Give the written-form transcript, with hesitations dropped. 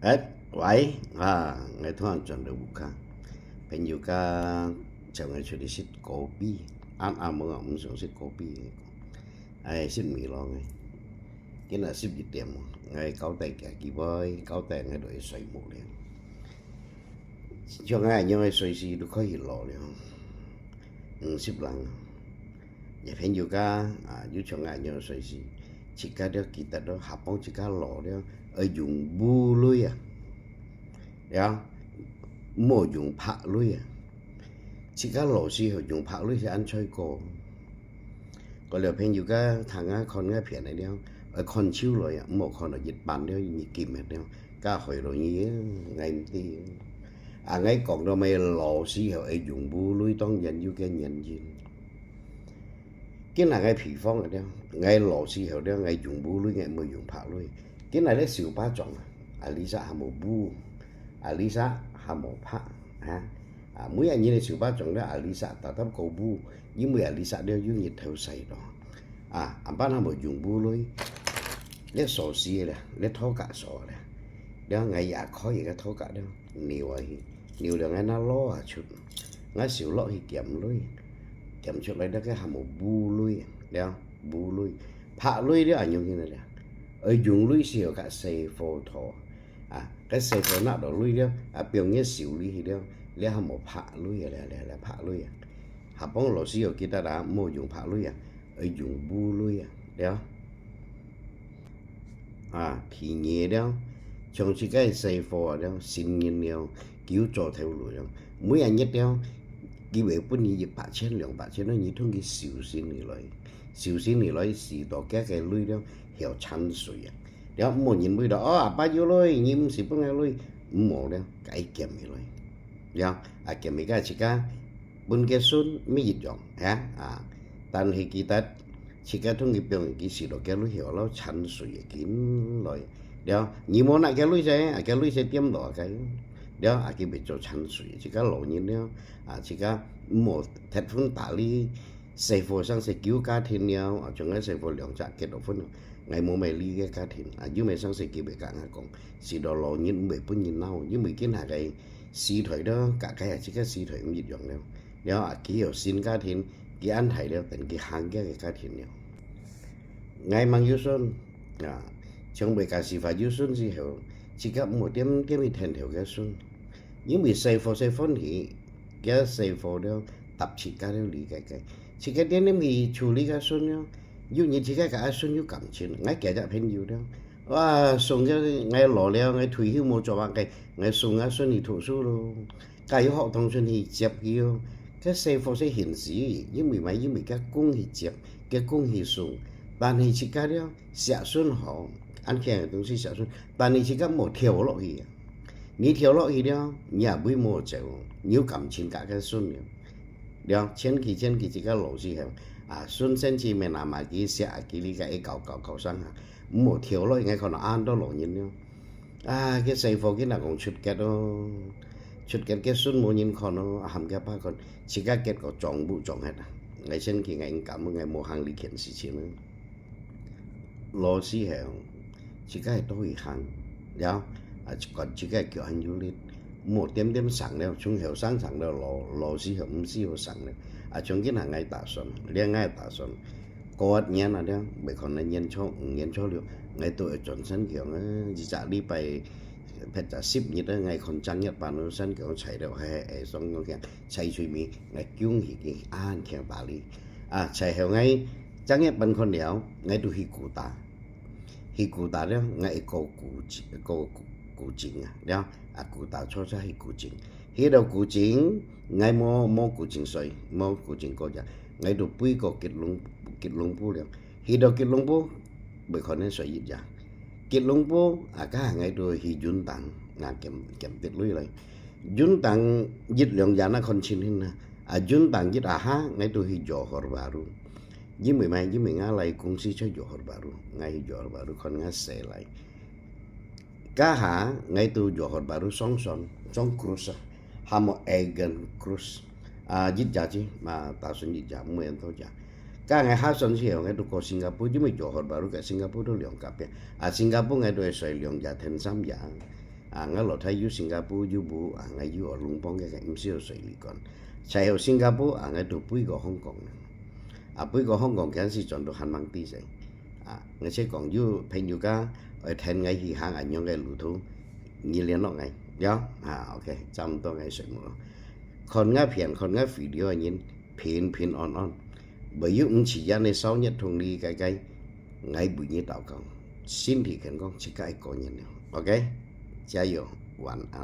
Ngày thoáng chọn được buka. Pen juga jangan sudah sit kopi. Mau ngomong soal sit kopi. Sit mì lo ngay. Cái là sit Việt Nam. Ngay cáo tay cả kỳ bơi, cáo tay ngay đội xoay một liền. Cho ngay nhưng xoay gì được khó hiểu lo liền. Sit lăng. Nhà pen juga, dù cho ngay nhưng xoay gì. Chỉ cả đó kita đó học bóng chỉ cả lo đó. Ở dùng bu lui ya mua dùng phạ lui chỉ cả lỗ xí họ dùng phạ lui thì ăn chơi cổ có lẽ pen juga thằng á con nghe phiền này đeo ở con chiếu rồi một con ở Nhật Bản đeo như kìm hết đeo cả hồi rồi như ngày thì ngay còn đâu mày lỗ xí họ ấy dùng bu lui tông nhận như cái nhận gì cái là ngay phỉ phong rồi đeo ngay lỗ xí họ đeo ngay dùng bu lui ngay mới dùng phạ lui cái này lấy siêu ba chọn Lisa ham một bu Lisa ham một phạ mỗi anh như này sự ba chọn đó Lisa tạo tập cầu bu nhưng mà Lisa đeo dưới nhiệt theo say đó anh bạn ham một dùng bu lối lấy sò xì là lấy thó cả sò là đó ngày già khó gì cái thó cả đó nhiều là ngay nó lo chút ngay xỉu lo thì kèm chút lấy đó cái ham một bu lối đeo bu lối phạ lối đó anh như này là ở dùng lối xỉu cả xây phô thọ cái xe của nó đó lui đó biểu nghĩa xỉu lui thì đó lấy ham một phạ lui là phạ lui học bóng lò xí ở kita đã mua dùng phạ lui ở dùng bu lui đó thì nhẹ đó trong chỉ cái xe phò đó xin nhiên nhau cứu cho theo lối đó mỗi anh nhất đó cái về bún như bát chén nó như thông cái xỉu xin này lại xì đó cái lui đó hiểu chăn sủi đó một nhìn mới đó bao nhiêu lôi nhìn xí bưng ngay lôi một đó cái kèm gì lôi đó kèm mấy cái chỉ cả bưng cái xuân mới dịch dọn tan thì kita chỉ cả thông nghiệp biểu cái xí đó cái lôi hiểu nó chăn sủi kín rồi đó nhìn món này cái lôi sẽ tiêm đỏ cái đó cái bị cho chăn sủi chỉ cả lộ nhìn đó chỉ cả một thật phương tả lý xây phô sang xây cứu cá thiên nhau ở trong cái xây phô lượng chặt kết đầu phân ngày mua mày ly cái cá thiên dưới mày sang xây kia bị cạn còn xì đỏ lò nhìn bể bún nhìn nào dưới mày kiến hạ cái xì thổi đó cả cái chỉ cái xì thổi không dịch dọn đâu đó ký hiểu xin cá thiên cái ăn thầy đâu tận cái hàng cái cá thiên nhau ngày mang du xuân trong bể cả xì phải du xuân gì hiểu chỉ có một cái mình thành hiểu cái xuân những bị xây phô thì cái xây phô đó tập chỉ cái đó lý cái chỉ cái đến em thì处理cái xuân nhau dù như chỉ cái xuân như cảm chuyện ngay kể ra phim nhiều đó xuân cái ngay lò leo ngay thủy hưu một cho bạn cái ngay xuân cái xuân thì thủ số luôn cái họ thông xuân thì chép nhiều cái xe phô sẽ hiện gì những mấy cái cung thì chép cái cung thì xuân bạn thì chỉ cái đó xạ xuân họ ăn kèm东西xạ xuân bạn thì chỉ có một条lộ gì你条lộ gì đó nhà bưởi một chỗ nhiều cảm chuyện cả cái xuân nữa đó前期这个逻辑顺身体面拿买几下几哩个搞上冇跳咯，应该可能按到老人咯。cái xây phô cái nào cũng chút cái xuân mỗi nhìn còn nó hàm cái ba còn chỉ cái có chọn bộ chọn hết ngày trên kỳ ngày cảm ơn ngày một hàng lý kiện sự chuyện nữa lo xí hẻo chỉ cái tôi hàng đó còn chỉ cái kiểu anh du lịch một điểm sáng đâu chúng hiểu sáng đâu lo xí không xí hiểu sáng đâu chúng cái hàng ngày tạ xuân liên ngày tạ xuân có nhớ là đó bởi còn là nhân cho được ngày tôi chọn sân kiểu nó chỉ trả đi phải trả ship như đó ngày còn trăng Nhật Bản nó sân kiểu chạy đâu hay xong nó kìa chạy suy mi ngày cứu thì cái an kìa bà đi chạy hiểu ngay trăng Nhật Bản con đéo ngày tôi hi cụ ta đó ngày cổ cụ chính đó cụ ta cho ra hi cụ chính hi đầu cụ chính ngày mò cụ chính xoay mò cụ chính có chả ngày đầu bui có kết lung bu được hi đầu kết lung bu bởi còn nên xoay dịch ra kết lung bu cả ngày đôi hi dun tặng kèm tiết lưới lại dun tặng dịch lượng giá nó còn chín hơn dun tặng dịch ha ngày đôi hi gió hор baru với mười ngã lại cũng si cho gió hор baru ngày gió hор baru còn ngã xe lại cả hả ngày tu gió hор baru song cruise hamo egen cruise dịch ra chứ mà ta xuân dịch ra mới ăn thôi chả cả ngày hai xuân chiều ngày tôi có Singapore chứ mấy chỗ họ bảo cái Singapore đó lượng cặp Singapore ngày tôi xoay lượng giá thêm 3 giá 我落睇อยู่新加坡อยู่冇我อยู่ở聯邦嘅唔少水利幹，隨後新加坡我到背個香港背個香港嗰陣時轉到漢蒙啲勢我先講อยู่朋友家我聽我去行樣嘅路途2年落嚟有OK 差唔多嘅水冇คนง่ายเพียนคนง่ายฝีเดียวอย่างนี้เพียนอ่อนๆไม่ยุ่งชีวิตใน2日同你計計我每日禱告身體健康只係個人了 OK 加油晚安